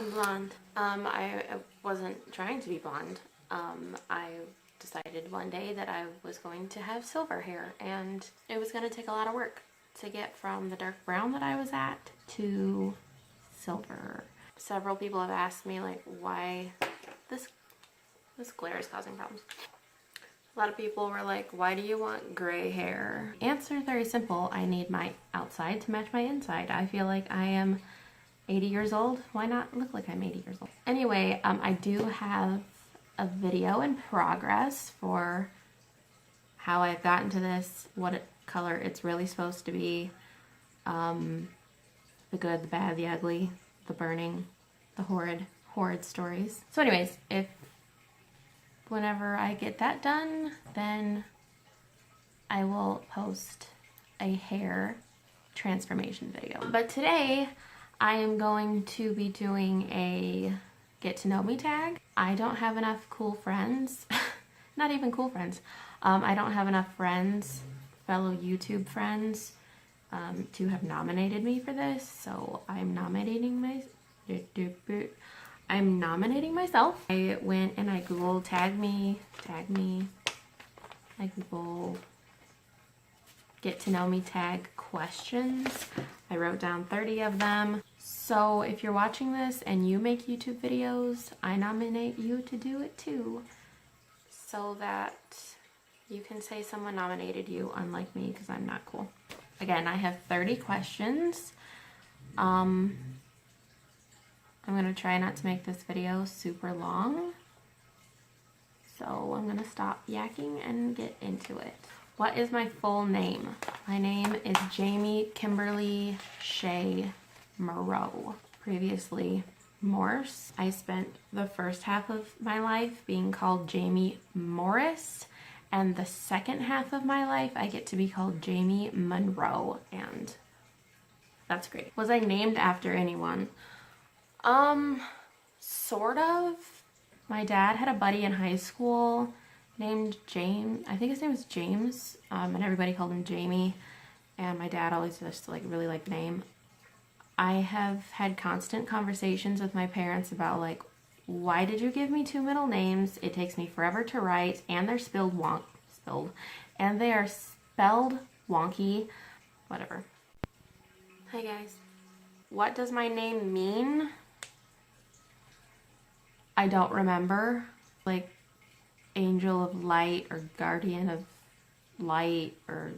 I'm blonde. I wasn't trying to be blonde. I decided one day that I was going to have silver hair, and it was going to take a lot of work to get from the dark brown that I was at to silver. Several people have asked me like why this glare is causing problems. A lot of people were like, why do you want gray hair? Answer is very simple. I need my outside to match my inside. I feel like I am 80 years old. Why not look like I'm 80 years old? Anyway, I do have a video in progress for how I've gotten to this, what color it's really supposed to be, the good, the bad, the ugly, the burning, the horrid stories. So anyways, whenever I get that done, then I will post a hair transformation video. But today, I am going to be doing a get to know me tag. I don't have enough cool friends, not even cool friends. I don't have enough friends, fellow YouTube friends, to have nominated me for this, so I'm nominating myself. I went and I Googled tag me. I Googled get to know me tag questions. I wrote down 30 of them. So if you're watching this and you make YouTube videos, I nominate you to do it too, so that you can say someone nominated you, unlike me, because I'm not cool. Again, I have 30 questions. I'm gonna try not to make this video super long, so I'm gonna stop yakking and get into it. What is my full name? My name is Jamie Kimberly Shea Moreau, previously Morse. I spent the first half of my life being called Jamie Morris, and the second half of my life I get to be called Jamie Monroe, and that's great. Was I named after anyone? Sort of. My dad had a buddy in high school named James. I think his name was James, and everybody called him Jamie, and my dad always just like really liked the name. I have had constant conversations with my parents about like, why did you give me two middle names? It takes me forever to write, and they're spelled wonky. Whatever. Hi guys. What does my name mean? I don't remember. Like angel of light or guardian of light or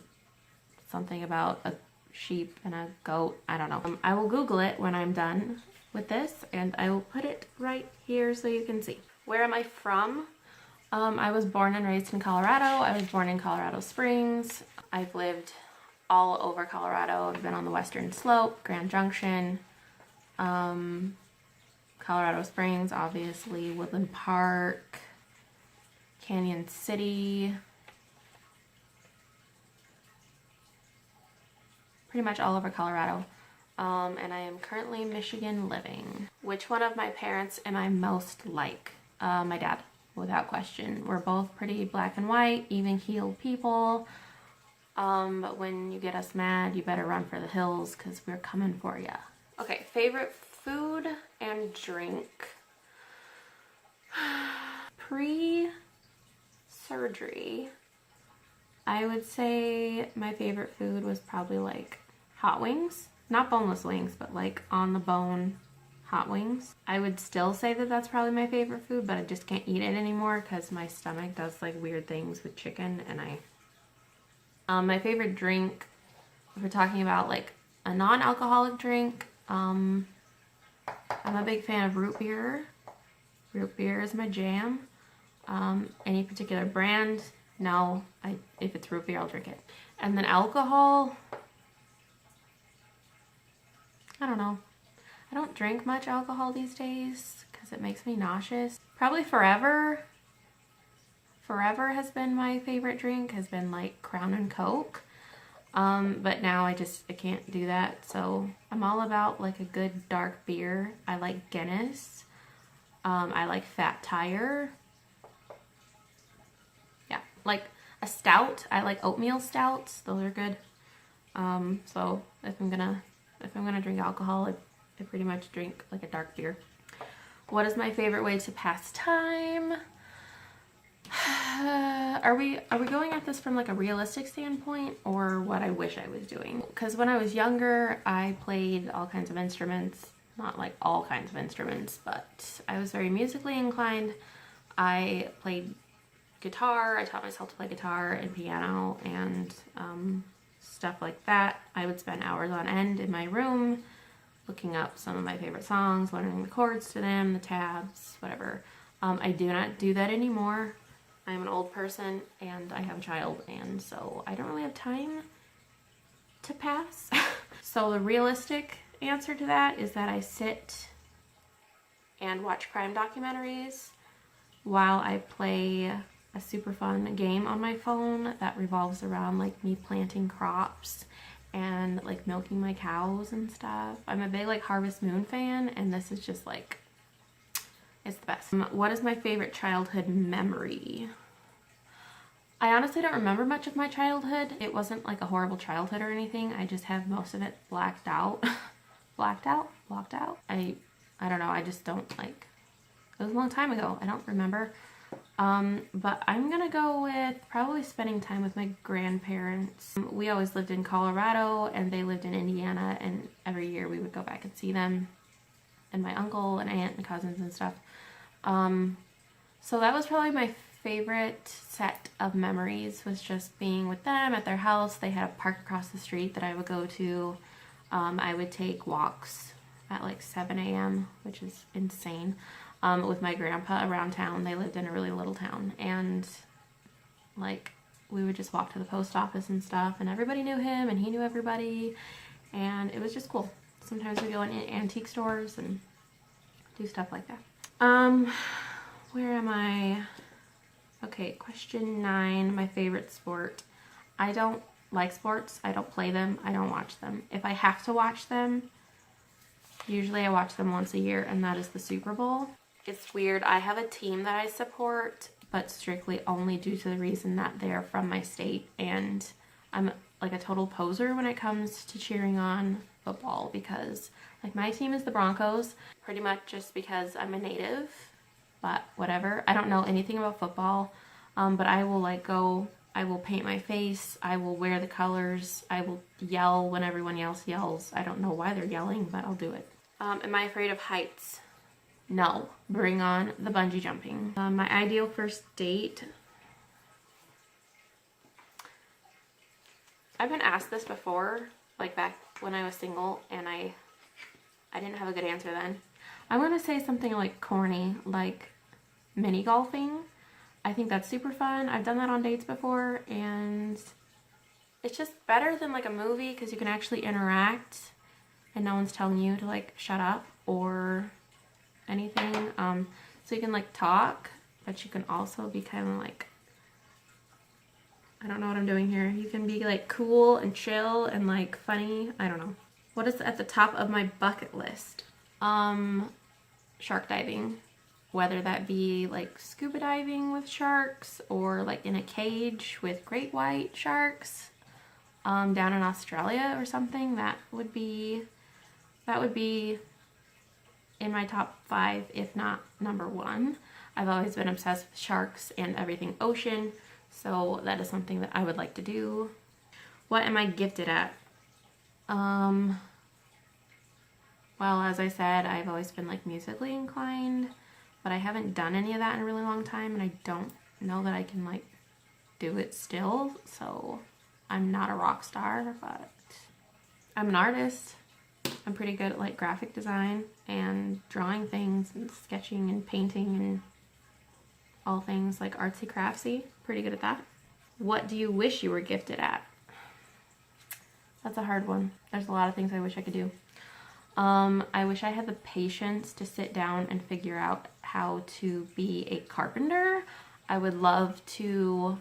something about a sheep and a goat. I don't know. I will Google it when I'm done with this, and I will put it right here so you can see. Where am I from? I was born and raised in Colorado. I was born in Colorado Springs. I've lived all over Colorado. I've been on the Western Slope, Grand Junction, Colorado Springs, obviously, Woodland Park, Canyon City, pretty much all over Colorado. And I am currently Michigan living. Which one of my parents am I most like? My dad, without question. We're both pretty black and white, even-keeled people. But when you get us mad, you better run for the hills because we're coming for ya. Okay, favorite food and drink. Pre-surgery, I would say my favorite food was probably like hot wings. Not boneless wings, but like on the bone hot wings. I would still say that that's probably my favorite food, but I just can't eat it anymore because my stomach does like weird things with chicken, and my favorite drink, if we're talking about like a non-alcoholic drink, I'm a big fan of root beer. Root beer is my jam. Any particular brand? No. If it's root beer, I'll drink it. And then alcohol, I don't know. I don't drink much alcohol these days because it makes me nauseous. Probably Forever. Forever has been my favorite drink, has been like Crown and Coke. But now I can't do that. So I'm all about like a good dark beer. I like Guinness. I like Fat Tire. Yeah, like a stout. I like oatmeal stouts. Those are good. So if I'm gonna drink alcohol, I pretty much drink like a dark beer. What is my favorite way to pass time? Are we going at this from like a realistic standpoint or what I wish I was doing? Because when I was younger, I played all kinds of instruments. Not like all kinds of instruments, but I was very musically inclined. I played guitar. I taught myself to play guitar and piano and stuff like that. I would spend hours on end in my room looking up some of my favorite songs, learning the chords to them, the tabs, whatever. I do not do that anymore. I'm an old person and I have a child, and so I don't really have time to pass. So the realistic answer to that is that I sit and watch crime documentaries while I play a super fun game on my phone that revolves around like me planting crops and like milking my cows and stuff. I'm a big like Harvest Moon fan, and this is just like, it's the best. What is my favorite childhood memory? I honestly don't remember much of my childhood. It wasn't like a horrible childhood or anything. I just have most of it blacked out. Blacked out? Blocked out? I don't know. I just don't like, it was a long time ago. I don't remember. But I'm gonna go with probably spending time with my grandparents. We always lived in Colorado and they lived in Indiana, and every year we would go back and see them, and my uncle and aunt and cousins and stuff. So that was probably my favorite set of memories, was just being with them at their house. They had a park across the street that I would go to. I would take walks at like 7 a.m., which is insane. With my grandpa around town. They lived in a really little town, and like we would just walk to the post office and stuff, and everybody knew him and he knew everybody, and it was just cool. Sometimes we go in antique stores and do stuff like that. Where am I? Okay, question 9, my favorite sport. I don't like sports. I don't play them. I don't watch them. If I have to watch them, usually I watch them once a year, and that is the Super Bowl. It's weird. I have a team that I support, but strictly only due to the reason that they're from my state, and I'm like a total poser when it comes to cheering on football, because like my team is the Broncos, pretty much just because I'm a native, but whatever. I don't know anything about football, but I will like go, I will paint my face, I will wear the colors, I will yell when everyone else yells. I don't know why they're yelling, but I'll do it. Am I afraid of heights? No. Bring on the bungee jumping. My ideal first date. I've been asked this before, like back when I was single, and I didn't have a good answer then. I'm gonna say something like corny, like mini golfing. I think that's super fun. I've done that on dates before, and it's just better than like a movie because you can actually interact and no one's telling you to like shut up or anything. So you can like talk, but you can also be kind of like, I don't know what I'm doing here. You can be like cool and chill and like funny. I don't know. What is at the top of my bucket list? Shark diving. Whether that be like scuba diving with sharks or like in a cage with great white sharks down in Australia or something. That would be in my top 5, if not number 1. I've always been obsessed with sharks and everything ocean, so that is something that I would like to do. What am I gifted at? Well, as I said, I've always been like musically inclined, but I haven't done any of that in a really long time, and I don't know that I can like do it still, so I'm not a rock star, but I'm an artist. I'm pretty good at like graphic design and drawing things and sketching and painting and all things like artsy craftsy. Pretty good at that. What do you wish you were gifted at? That's a hard one. There's a lot of things I wish I could do. I wish I had the patience to sit down and figure out how to be a carpenter. I would love to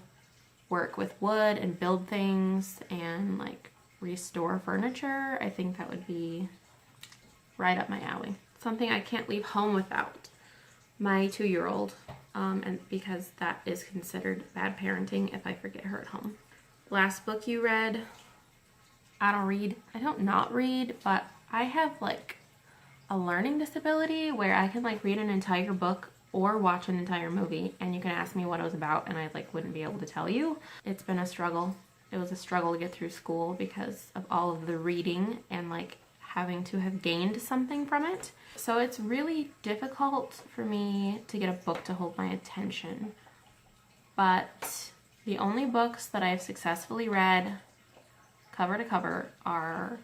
work with wood and build things and like restore furniture. I think that would be right up my alley. Something I can't leave home without. My 2-year-old, and because that is considered bad parenting if I forget her at home. Last book you read? I don't read. I don't not read, but I have like a learning disability where I can like read an entire book or watch an entire movie and you can ask me what it was about and I like wouldn't be able to tell you. It's been a struggle. It was a struggle to get through school because of all of the reading and like having to have gained something from it. So it's really difficult for me to get a book to hold my attention. But the only books that I have successfully read cover to cover are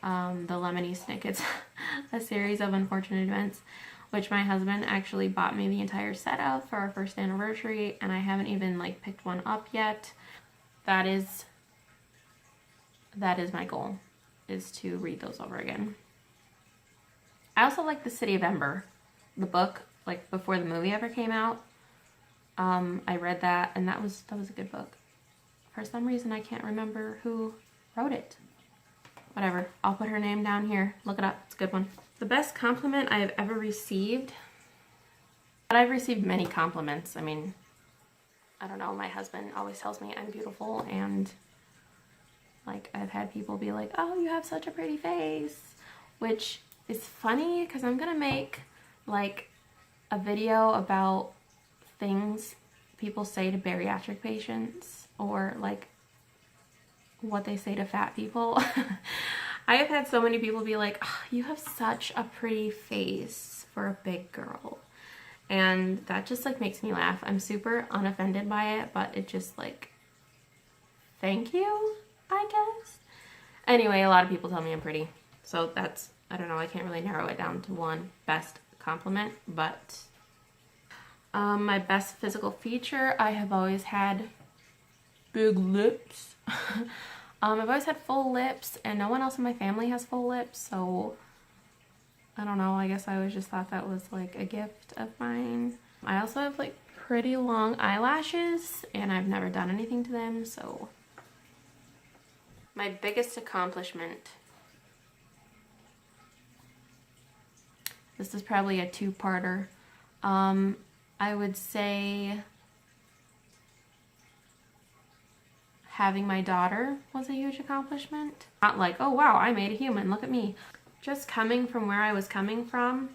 The Lemony Snicket's A Series of Unfortunate Events, which my husband actually bought me the entire set of for our first anniversary, and I haven't even like picked one up yet. That is my goal, is to read those over again. I also like The City of Ember, the book, like before the movie ever came out. I read that and that was a good book. For some reason I can't remember who wrote it. Whatever, I'll put her name down here. Look it up, it's a good one. The best compliment I have ever received, but I've received many compliments. I mean, I don't know, my husband always tells me I'm beautiful, and like I've had people be like, oh, you have such a pretty face, which is funny because I'm gonna make like a video about things people say to bariatric patients or like what they say to fat people. I have had so many people be like, oh, you have such a pretty face for a big girl. And that just like makes me laugh. I'm super unoffended by it, but it just like, thank you, I guess. Anyway, a lot of people tell me I'm pretty. So that's, I don't know, I can't really narrow it down to one best compliment, but my best physical feature, I have always had big lips. I've always had full lips, and no one else in my family has full lips, so I don't know, I guess I always just thought that was like a gift of mine. I also have like pretty long eyelashes, and I've never done anything to them, so. My biggest accomplishment. This is probably a two-parter. I would say having my daughter was a huge accomplishment. Not like, oh wow, I made a human, look at me. Just coming from where I was coming from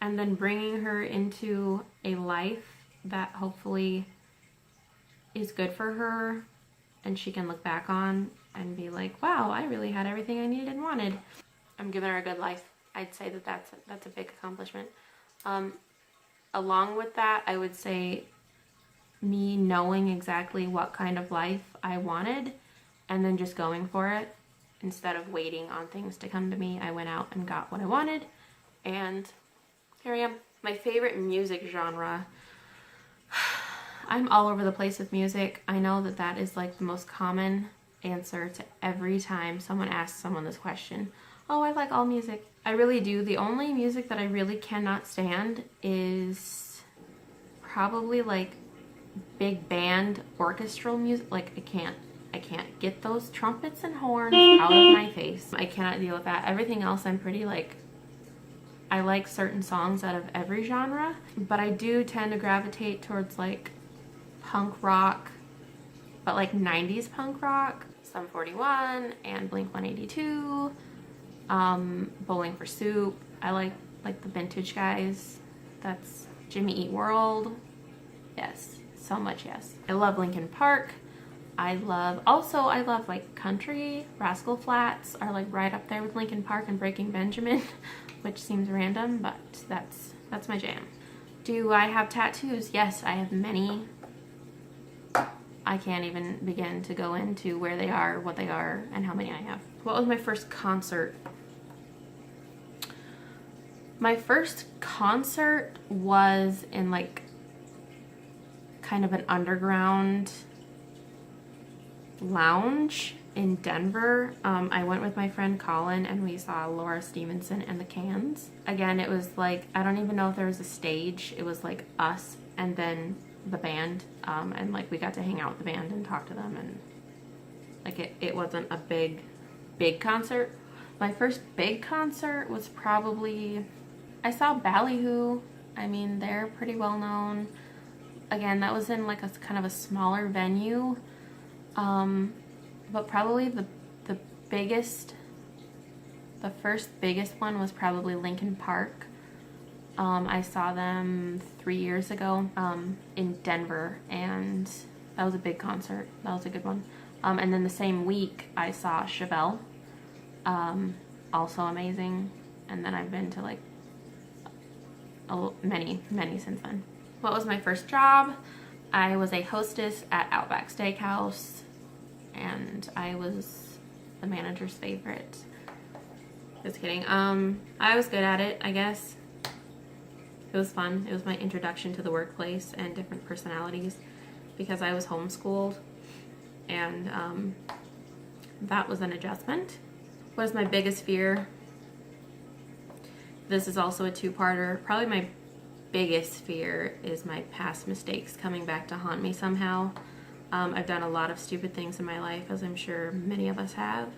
and then bringing her into a life that hopefully is good for her and she can look back on and be like, wow, I really had everything I needed and wanted. I'm giving her a good life. I'd say that that's a big accomplishment. Along with that, I would say me knowing exactly what kind of life I wanted and then just going for it instead of waiting on things to come to me. I went out and got what I wanted, and here I am. My favorite music genre. I'm all over the place with music. I know that that is like the most common answer to every time someone asks someone this question. Oh, I like all music. I really do. The only music that I really cannot stand is probably like big band orchestral music. Like I can't get those trumpets and horns out of my face. I cannot deal with that. Everything else I'm pretty like, I like certain songs out of every genre, but I do tend to gravitate towards like punk rock, but like 90s punk rock. Sum 41 and Blink-182, Bowling for Soup. I like the vintage guys. That's Jimmy Eat World. Yes, so much yes. I love Linkin Park. I love like country. Rascal Flatts are like right up there with Linkin Park and Breaking Benjamin, which seems random, but that's my jam. Do I have tattoos? Yes, I have many. I can't even begin to go into where they are, what they are, and how many I have. What was my first concert? My first concert was in like kind of an underground lounge in Denver. I went with my friend Colin and we saw Laura Stevenson and the Cans. Again, it was like, I don't even know if there was a stage. It was like us and then the band, and like we got to hang out with the band and talk to them, and like it wasn't a big concert. My first big concert was probably, I saw Ballyhoo. I mean, they're pretty well known. Again, that was in like a kind of a smaller venue, but probably the biggest The first biggest one was probably Linkin Park. I saw them 3 years ago in Denver, and that was a big concert. That was a good one. And then the same week I saw Chevelle, also amazing. And then I've been to like many since then. What was my first job? I was a hostess at Outback Steakhouse, and I was the manager's favorite. Just kidding. I was good at it, I guess. It was fun. It was my introduction to the workplace and different personalities because I was homeschooled, and that was an adjustment. What is my biggest fear? This is also a two-parter. Probably my biggest fear is my past mistakes coming back to haunt me somehow. I've done a lot of stupid things in my life, as I'm sure many of us have.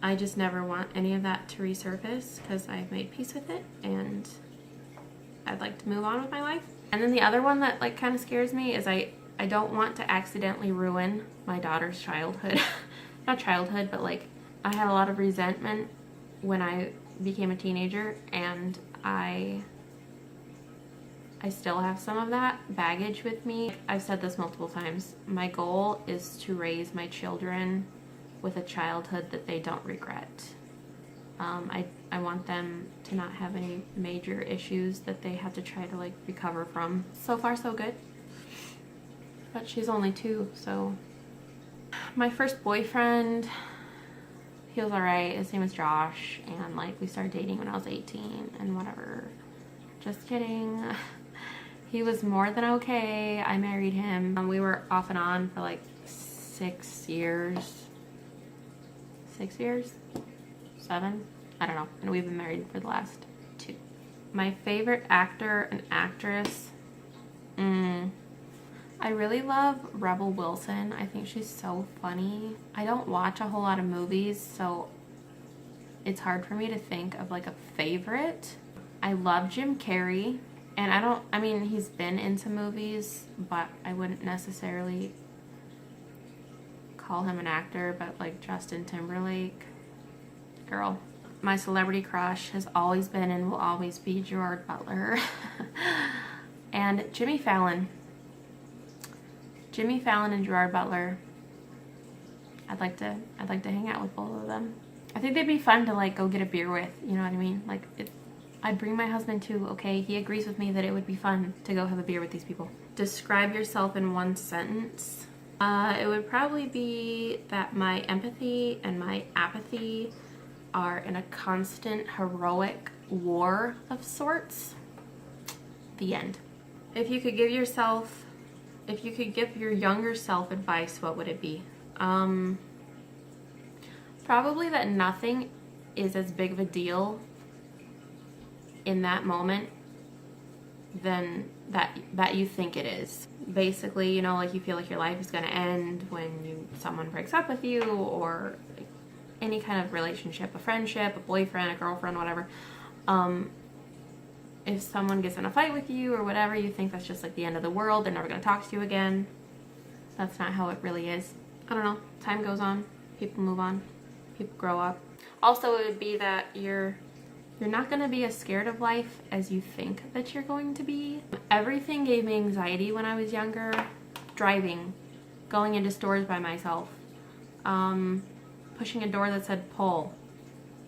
I just never want any of that to resurface because I've made peace with it and I'd like to move on with my life. And then the other one that like kind of scares me is I don't want to accidentally ruin my daughter's childhood. Not childhood, but like I had a lot of resentment when I became a teenager, and I still have some of that baggage with me. I've said this multiple times. My goal is to raise my children with a childhood that they don't regret. I want them to not have any major issues that they have to try to like recover from. So far so good. But she's only 2, so. My first boyfriend, he was alright. His name was Josh, and like we started dating when I was 18 and whatever. Just kidding. He was more than okay. I married him. We were off and on for like 6 years. 6 years? 7? I don't know. And we've been married for the last 2. My favorite actor and actress? I really love Rebel Wilson. I think she's so funny. I don't watch a whole lot of movies, so it's hard for me to think of like a favorite. I love Jim Carrey. And I mean, he's been into movies, but I wouldn't necessarily call him an actor, but like Justin Timberlake, girl. My celebrity crush has always been and will always be Gerard Butler. And Jimmy Fallon. Jimmy Fallon and Gerard Butler. I'd like to hang out with both of them. I think they'd be fun to like go get a beer with, you know what I mean? Like I'd bring my husband too, okay? He agrees with me that it would be fun to go have a beer with these people. Describe yourself in one sentence. It would probably be that my empathy and my apathy are in a constant heroic war of sorts. The end. If you could give your younger self advice, what would it be? Probably that nothing is as big of a deal in that moment than that you think it is. Basically, you know, like you feel like your life is going to end when someone breaks up with you, or like any kind of relationship, a friendship, a boyfriend, a girlfriend, whatever. If someone gets in a fight with you or whatever, you think that's just like the end of the world, they're never going to talk to you again. That's not how it really is. I don't know. Time goes on. People move on. People grow up. Also, it would be that you're not going to be as scared of life as you think that you're going to be. Everything gave me anxiety when I was younger. Driving, going into stores by myself, pushing a door that said pull.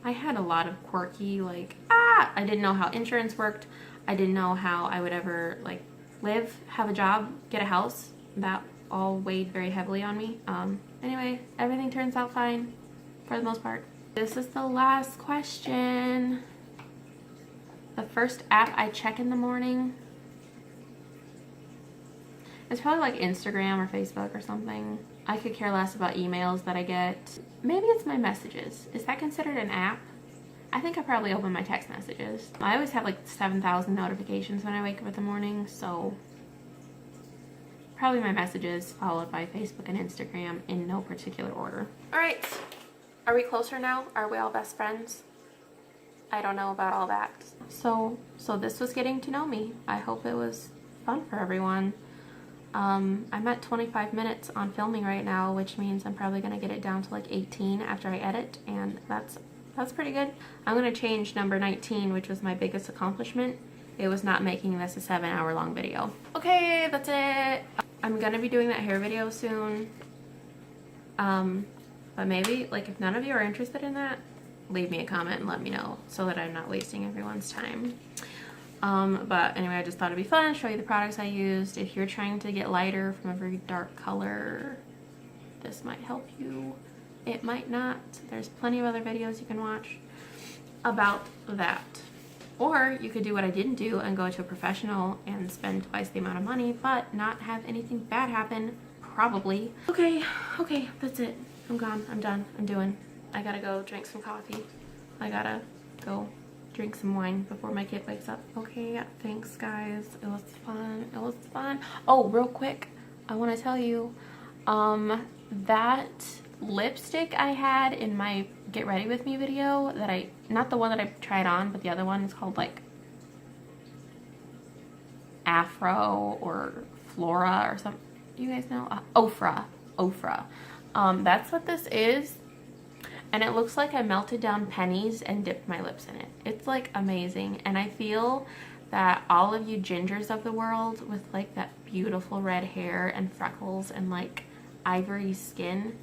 I had a lot of quirky, like, I didn't know how insurance worked. I didn't know how I would ever, like, live, have a job, get a house. That all weighed very heavily on me. Anyway, everything turns out fine for the most part. This is the last question. The first app I check in the morning, it's probably like Instagram or Facebook or something. I could care less about emails that I get. Maybe it's my messages. Is that considered an app? I think I probably open my text messages. I always have like 7,000 notifications when I wake up in the morning, so probably my messages followed by Facebook and Instagram in no particular order. All right, are we closer now? Are we all best friends? I don't know about all that. So this was getting to know me. I hope it was fun for everyone. I'm at 25 minutes on filming right now, which means I'm probably gonna get it down to like 18 after I edit, and that's that's pretty good. I'm gonna change number 19, which was my biggest accomplishment. It was not making this a 7-hour long video. Okay, that's it. I'm gonna be doing that hair video soon. But maybe, like, if none of you are interested in that, leave me a comment and let me know so that I'm not wasting everyone's time. But anyway, I just thought it'd be fun, show you the products I used. If you're trying to get lighter from a very dark color, this might help you. It might not. There's plenty of other videos you can watch about that. Or you could do what I didn't do and go to a professional and spend twice the amount of money, but not have anything bad happen, probably. Okay, that's it. I'm gone, I'm done, I'm doing. I gotta go drink some coffee. I gotta go drink some wine before my kid wakes up. Okay, thanks guys. It was fun. It was fun. Oh, real quick, I want to tell you, that lipstick I had in my Get Ready With Me video that not the one that I tried on, but the other one is called like Afro or Flora or something. You guys know? Ofra. That's what this is. And it looks like I melted down pennies and dipped my lips in it. It's like amazing. And I feel that all of you gingers of the world with like that beautiful red hair and freckles and like ivory skin,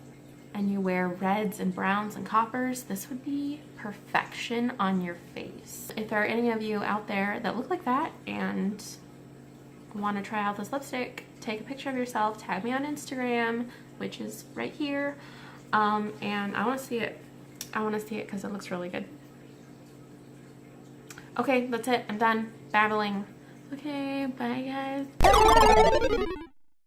and you wear reds and browns and coppers, this would be perfection on your face. If there are any of you out there that look like that and want to try out this lipstick, take a picture of yourself, tag me on Instagram, which is right here. And I want to see it. I want to see it because it looks really good. Okay, that's it. I'm done babbling. Okay, bye guys.